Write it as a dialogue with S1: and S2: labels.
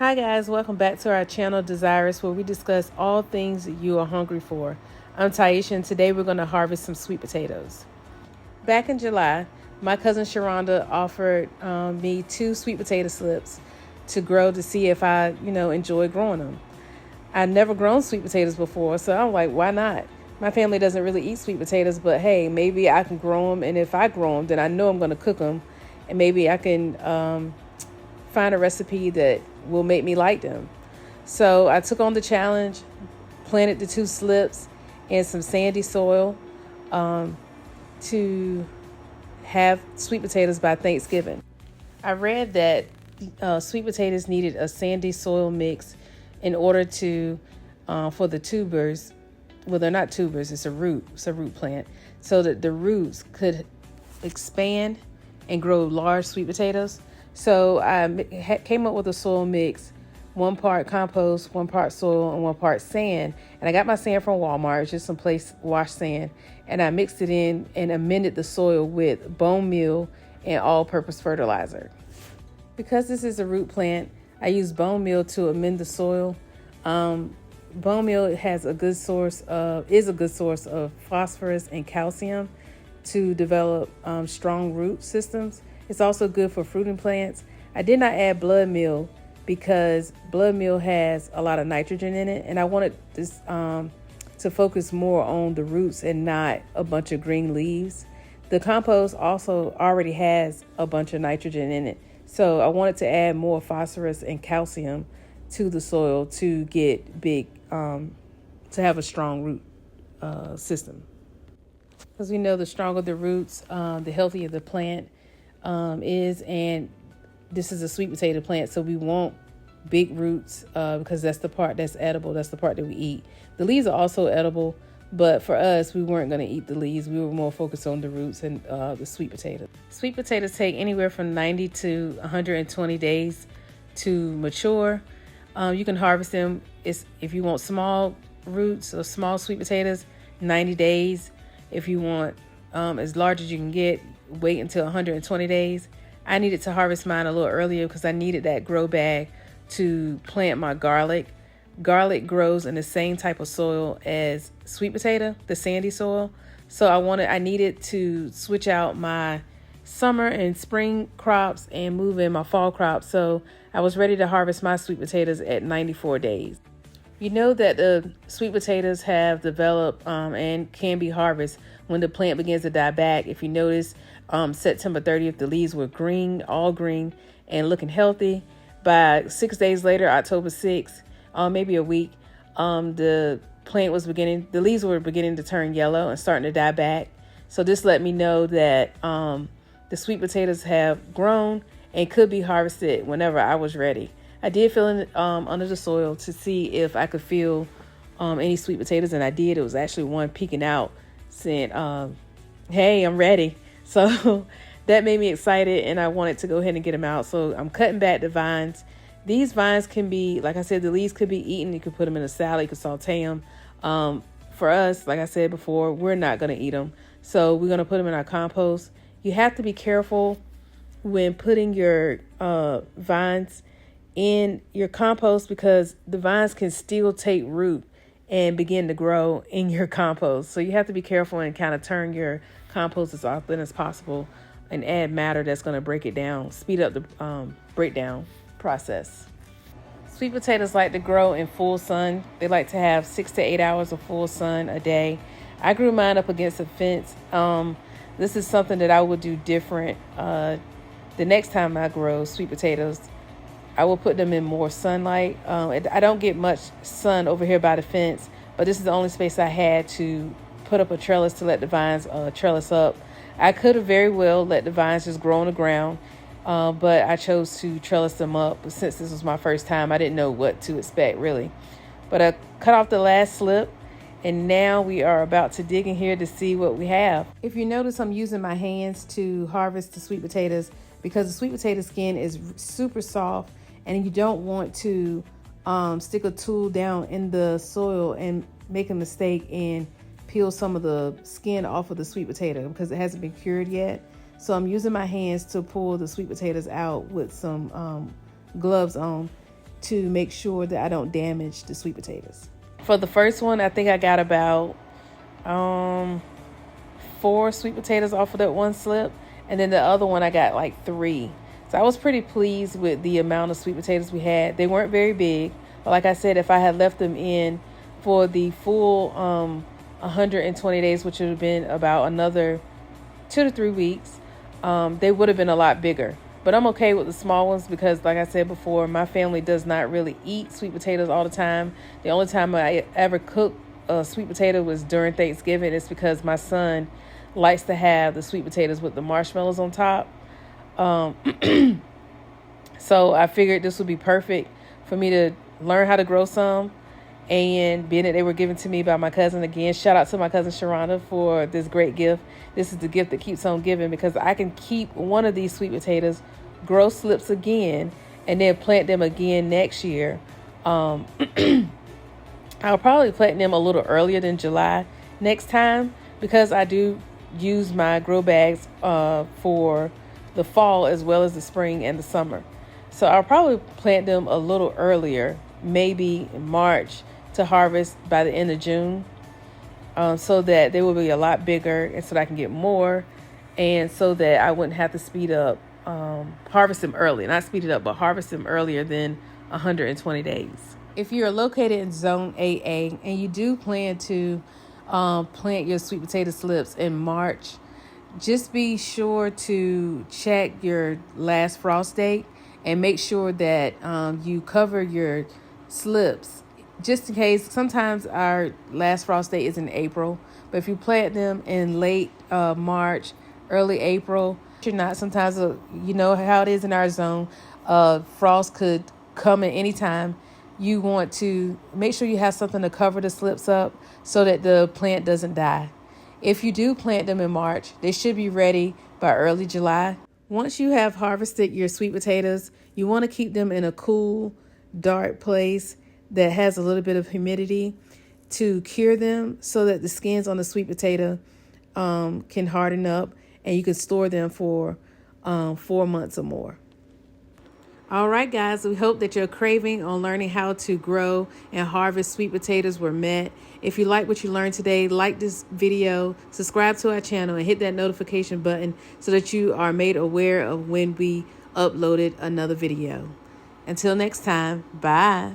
S1: Hi guys, welcome back to our channel Desirous, where we discuss all things you are hungry for. I'm Taisha, and today we're going to harvest some sweet potatoes. Back in July, my cousin Sharonda offered me 2 sweet potato slips to grow to see if I, enjoy growing them. I'd never grown sweet potatoes before, so I'm like, why not? My family doesn't really eat sweet potatoes, but hey, maybe I can grow them, and if I grow them, then I know I'm going to cook them, and maybe I can find a recipe that will make me like them. So I took on the challenge, planted the 2 slips in some sandy soil to have sweet potatoes by Thanksgiving. I read that sweet potatoes needed a sandy soil mix in order to, for the tubers, well, they're not tubers, it's a root plant, so that the roots could expand and grow large sweet potatoes. So I came up with a soil mix, 1 part compost, 1 part soil, and 1 part sand. And I got my sand from Walmart. It's just some place washed sand. And I mixed it in and amended the soil with bone meal and all-purpose fertilizer. Because this is a root plant, I use bone meal to amend the soil. Bone meal is a good source of phosphorus and calcium to develop strong root systems. It's also good for fruiting plants. I did not add blood meal because blood meal has a lot of nitrogen in it, and I wanted this to focus more on the roots and not a bunch of green leaves. The compost also already has a bunch of nitrogen in it, so I wanted to add more phosphorus and calcium to the soil to get big, to have a strong root system. Because we know the stronger the roots, the healthier the plant is. And this is a sweet potato plant, so we want big roots because that's the part that's edible. That's the part that we eat. The leaves are also edible, but for us, we weren't going to eat the leaves. We were more focused on the roots and the sweet potatoes. Sweet potatoes take anywhere from 90 to 120 days to mature. You can harvest them if you want small roots or small sweet potatoes, 90 days. If you want as large as you can get, wait until 120 days. I needed to harvest mine a little earlier because I needed that grow bag to plant my garlic. Garlic grows in the same type of soil as sweet potato, the sandy soil. So I needed to switch out my summer and spring crops and move in my fall crops. So I was ready to harvest my sweet potatoes at 94 days. You know that the sweet potatoes have developed and can be harvested when the plant begins to die back. If you notice, September 30th, the leaves were green, all green and looking healthy. By 6 days later, October 6th, maybe a week, the leaves were beginning to turn yellow and starting to die back. So this let me know that the sweet potatoes have grown and could be harvested whenever I was ready. I did feel in under the soil to see if I could feel any sweet potatoes, and I did. It was actually one peeking out saying, hey, I'm ready. So that made me excited, and I wanted to go ahead and get them out. So I'm cutting back the vines. These vines can be, like I said, the leaves could be eaten. You could put them in a salad. You could saute them. For us, like I said before, we're not going to eat them. So we're going to put them in our compost. You have to be careful when putting your vines in your compost because the vines can still take root and begin to grow in your compost. So you have to be careful and kind of turn your compost as often as possible and add matter that's going to break it down, speed up the breakdown process. Sweet potatoes like to grow in full sun. They like to have 6 to 8 hours of full sun a day. I grew mine up against a fence. This is something that I would do different. The next time I grow sweet potatoes, I will put them in more sunlight. I don't get much sun over here by the fence, but this is the only space I had to put up a trellis to let the vines trellis up. I could have very well let the vines just grow on the ground, but I chose to trellis them up. But since this was my first time, I didn't know what to expect really. But I cut off the last slip, and now we are about to dig in here to see what we have. If you notice, I'm using my hands to harvest the sweet potatoes because the sweet potato skin is super soft, and you don't want to stick a tool down in the soil and make a mistake and peel some of the skin off of the sweet potato because it hasn't been cured yet. So I'm using my hands to pull the sweet potatoes out with some gloves on to make sure that I don't damage the sweet potatoes. For the first one, I think I got about 4 sweet potatoes off of that one slip. And then the other one, I got like 3. So I was pretty pleased with the amount of sweet potatoes we had. They weren't very big. But like I said, if I had left them in for the full 120 days, which would have been about another 2 to 3 weeks, they would have been a lot bigger. But I'm okay with the small ones because, like I said before, my family does not really eat sweet potatoes all the time. The only time I ever cook a sweet potato was during Thanksgiving. It's because my son likes to have the sweet potatoes with the marshmallows on top. So I figured this would be perfect for me to learn how to grow some. And being that they were given to me by my cousin, again, shout out to my cousin Sharonda for this great gift. This is the gift that keeps on giving, because I can keep one of these sweet potatoes, grow slips again, and then plant them again next year. I'll probably plant them a little earlier than July next time, because I do use my grow bags for the fall as well as the spring and the summer. So I'll probably plant them a little earlier, maybe in March, to harvest by the end of June, so that they will be a lot bigger and so that I can get more, and so that I wouldn't have to speed up, harvest them early, not speed it up, but harvest them earlier than 120 days. If you're located in Zone AA and you do plan to plant your sweet potato slips in March, just be sure to check your last frost date and make sure that you cover your slips, just in case. Sometimes our last frost date is in April, but if you plant them in late March, early April, you're not. Sometimes, you know how it is in our zone, frost could come at any time. You want to make sure you have something to cover the slips up so that the plant doesn't die. If you do plant them in March, they should be ready by early July. Once you have harvested your sweet potatoes, you want to keep them in a cool, dark place that has a little bit of humidity to cure them, so that the skins on the sweet potato can harden up and you can store them for 4 months or more. All right, guys, we hope that your craving on learning how to grow and harvest sweet potatoes were met. If you like what you learned today, like this video, subscribe to our channel, and hit that notification button so that you are made aware of when we uploaded another video. Until next time, bye.